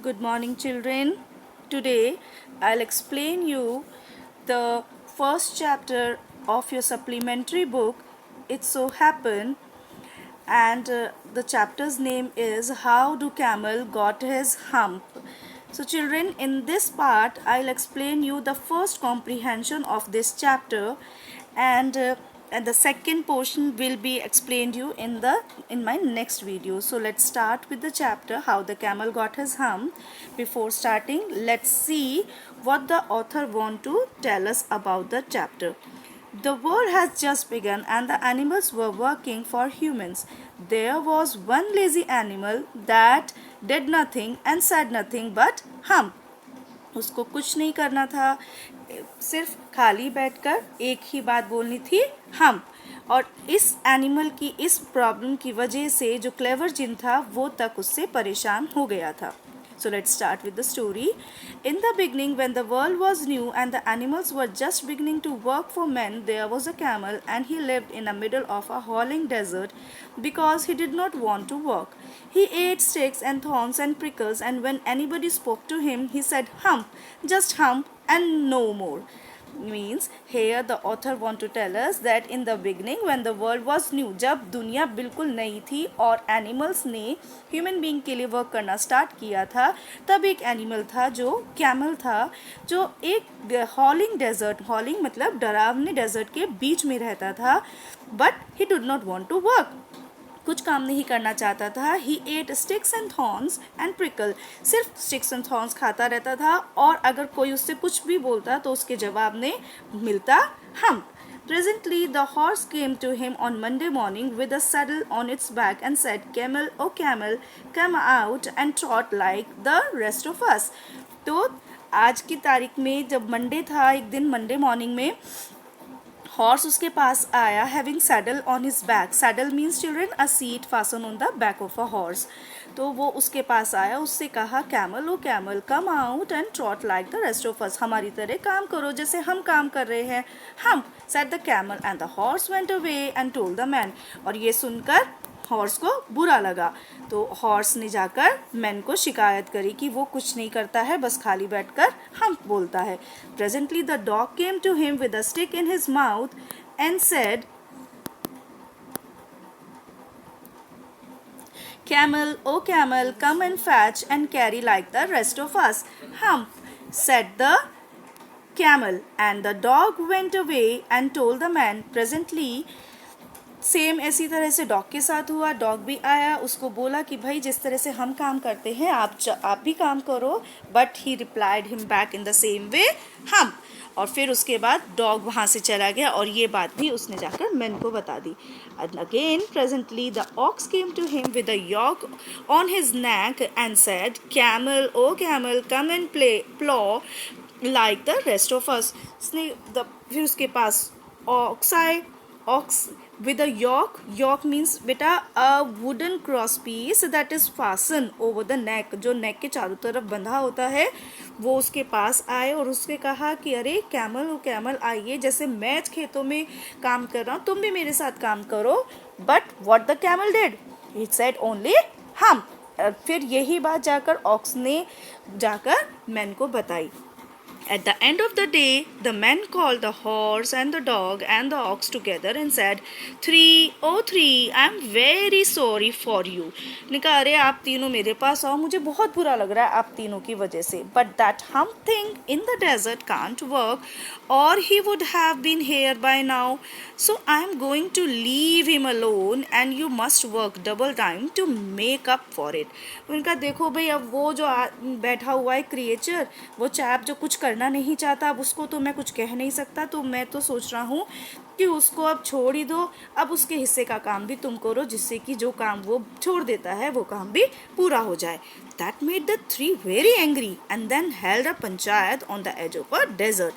Good morning, children. Today I'll explain you the first chapter of your supplementary book. It so happened, and the chapter's name is How Do Camel Got His Hump. So, children, in this part, I'll explain you the first comprehension of this chapter, and and the second portion will be explained you in my next video. So let's start with the chapter How the Camel Got His Hump. Before starting, let's see what the author want to tell us about the chapter. The war has just begun and the animals were working for humans. There was one lazy animal that did nothing and said nothing but hump. उसको कुछ नहीं करना था, सिर्फ खाली बैठकर एक ही बात बोलनी थी, हम। और इस एनिमल की इस प्रॉब्लम की वजह से जो क्लेवर जिन था वो तक उससे परेशान हो गया था. So let's start with the story. In the beginning, when the world was new and the animals were just beginning to work for men, there was a camel and he lived in the middle of a howling desert because he did not want to work. He ate sticks and thorns and prickles, and when anybody spoke to him, he said hump, just hump and no more. Means here the author want to tell us that in the beginning when the world was new, जब दुनिया बिल्कुल नई थी और animals ने human being के लिए work करना स्टार्ट किया था, तब एक एनिमल था जो कैमल था, जो एक हॉलिंग डेजर्ट, हॉलिंग मतलब डरावने डेजर्ट के बीच में रहता था, but he did not want to work, कुछ काम नहीं करना चाहता था. He ate sticks and thorns and prickle, सिर्फ स्टिक्स एंड थॉर्न्स खाता रहता था और अगर कोई उससे कुछ भी बोलता तो उसके जवाब में मिलता हम. Presently the horse came to him on Monday morning with a saddle on its back and said, Camel, oh camel, come out and trot like the rest of us. तो आज की तारीख में जब मंडे था, एक दिन मंडे मॉर्निंग में हॉर्स उसके पास आया, having saddle on his back. Saddle means children a seat fasten on the back of a horse. तो वो उसके पास आया, उससे कहा camel oh camel come out and trot like the rest of us, हमारी तरह काम करो जैसे हम काम कर रहे हैं, हम. Said the camel and the horse went away and told the man. और ये सुनकर हॉर्स को बुरा लगा, तो हॉर्स ने जाकर मैन को शिकायत करी कि वो कुछ नहीं करता है, बस खाली बैठकर हम बोलता है. Presently the dog came to him with a stick in his mouth and said, Camel, oh camel, come and fetch and carry like the rest of us. Hump, said the camel, and the dog went away and told the man. Presently, same ऐसी तरह से dog के साथ हुआ. Dog भी आया, उसको बोला कि भाई जिस तरह से हम काम करते हैं आप भी काम करो, but he replied him back in the same way, हम. और फिर उसके बाद डॉग वहाँ से चला गया और ये बात भी उसने जाकर मैन को बता दी. And again, presently the ox came to him with a yoke on his neck and said, Camel, oh camel, come and plow like the rest of us. फिर उसके पास ox आए, ox with a yoke means बेटा a wooden cross piece that is fastened over the neck, जो neck के चारों तरफ बंधा होता है, वो उसके पास आए और उसके कहा कि अरे कैमल ओ कैमल आइए, जैसे मैं खेतों में काम कर रहा हूँ तुम भी मेरे साथ काम करो. But what the camel did, he said only हम. फिर यही बात जाकर ऑक्स ने जाकर मैन को बताई. At the end of the day, the man called the horse and the dog and the ox together and said, "Three, I am very sorry for you." ने कहा अरे आप तीनों मेरे पास आओ, मुझे बहुत बुरा लग रहा है आप तीनों की वजह से. But that hump thing in the desert can't work, or he would have been here by now. So I am going to leave him alone, and you must work double time to make up for it. उनका देखो भाई, अब वो जो बैठा हुआ है creature, वो चैप जो कुछ करना नहीं चाहता, अब उसको तो मैं कुछ कह नहीं सकता, तो मैं तो सोच रहा हूँ कि उसको अब छोड़ ही दो, अब उसके हिस्से का काम भी तुम करो, जिससे कि जो काम वो छोड़ देता है वो काम भी पूरा हो जाए. That made the three very angry and then held a panchayat on the edge of a desert.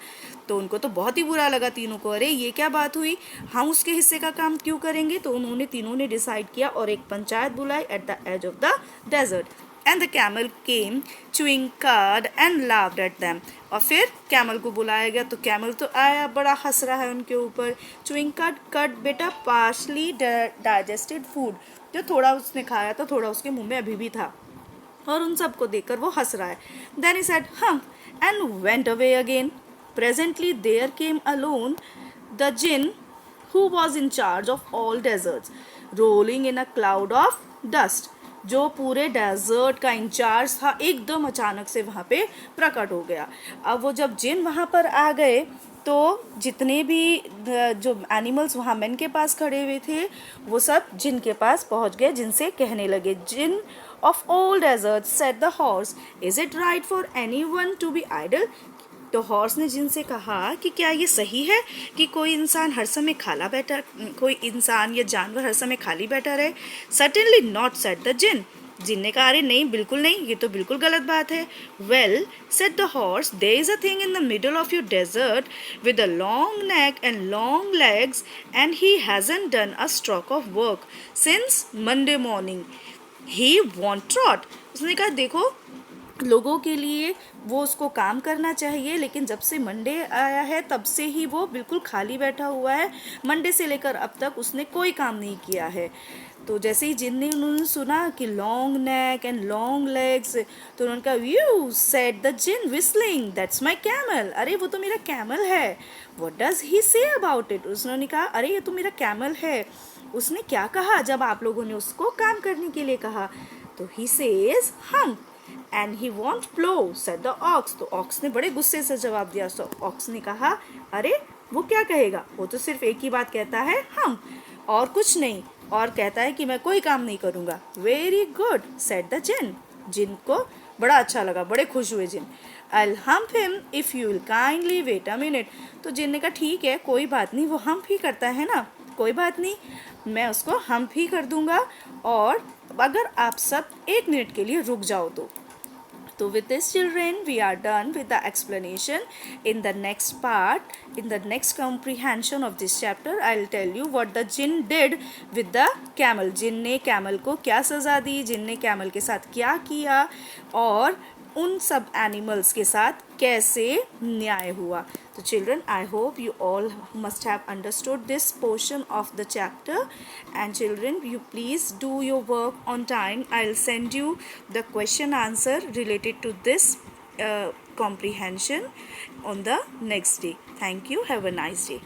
तो उनको तो बहुत ही बुरा लगा तीनों को, अरे ये क्या बात हुई, हम उसके हिस्से का काम क्यों करेंगे. तो उन्होंने तीनों ने डिसाइड किया और एक पंचायत बुलाई at the edge of the desert. And the camel came chewing cud and laughed at them. और फिर कैमल को बुलाया गया, तो कैमल तो आया, बड़ा हंस रहा है उनके ऊपर. chewing cud बेटा पार्शली डाइजेस्टेड फूड, जो थोड़ा उसने खाया था, थोड़ा उसके मुंह में अभी भी था. और उन सबको देखकर वो हंस रहा है. Then he said, and went away again. Presently there came alone the jinn who was in charge of all deserts, rolling in a cloud of dust. जो पूरे डेजर्ट का इंचार्ज था एकदम अचानक से वहाँ पे प्रकट हो गया. अब वो जब जिन वहाँ पर आ गए तो जितने भी जो एनिमल्स वहाँ मैन के पास खड़े हुए थे वो सब जिन के पास पहुँच गए, जिनसे कहने लगे. Jinn of all desert said the horse, is it right for anyone to be idle. तो हॉर्स ने जिन से कहा कि क्या ये सही है कि कोई इंसान हर समय खाला बैठा, कोई इंसान या जानवर हर समय खाली बैठा रहे. सर्टेनली नॉट सेड द जिन. जिन ने कहा अरे नहीं, बिल्कुल नहीं, ये तो बिल्कुल गलत बात है. Well said the horse, there is a thing in the middle of your desert with a long neck and long legs and he hasn't done a stroke of work since Monday morning. He won't trot. उसने कहा देखो, लोगों के लिए वो उसको काम करना चाहिए, लेकिन जब से मंडे आया है तब से ही वो बिल्कुल खाली बैठा हुआ है. मंडे से लेकर अब तक उसने कोई काम नहीं किया है. तो जैसे ही जिन ने उन्होंने सुना कि long neck and long legs, तो उन्होंने कहा you said the djinn whistling, that's my camel. अरे वो तो मेरा कैमल है. What does he say about it. उसने कहा अरे ये तो मेरा कैमल है. उसने क्या कहा जब आप लोगों ने उसको काम करने के लिए कहा. तो he says and he won't blow said the ox. तो ऑक्स ने बड़े गुस्से से जवाब दिया. तो ऑक्स ने कहा अरे वो क्या कहेगा, वो तो सिर्फ एक ही बात कहता है हम, और कुछ नहीं, और कहता है कि मैं कोई काम नहीं करूँगा. वेरी गुड said the जिन. जिन को बड़ा अच्छा लगा, बड़े खुश हुए जिन. I'll hump him if you will kindly wait a minute. तो जिन ने कहा ठीक है, कोई बात नहीं, वो हम्प ही करता है ना, कोई बात नहीं, मैं उसको हम्प ही कर दूंगा, और अगर आप सब 1 मिनट के लिए रुक जाओ तो. So with this children we are done with the explanation. In the next part, in the next comprehension of this chapter, I'll tell you what the jinn did with the camel. जिन ने camel को क्या सज़ा दी, जिन ने camel के साथ क्या किया, और उन सब एनिमल्स के साथ कैसे न्याय हुआ. तो children, I hope you all must have understood this portion of the chapter. And children, you please do your work on time. I'll send you the question answer related to this comprehension on the next day. Thank you. Have a nice day.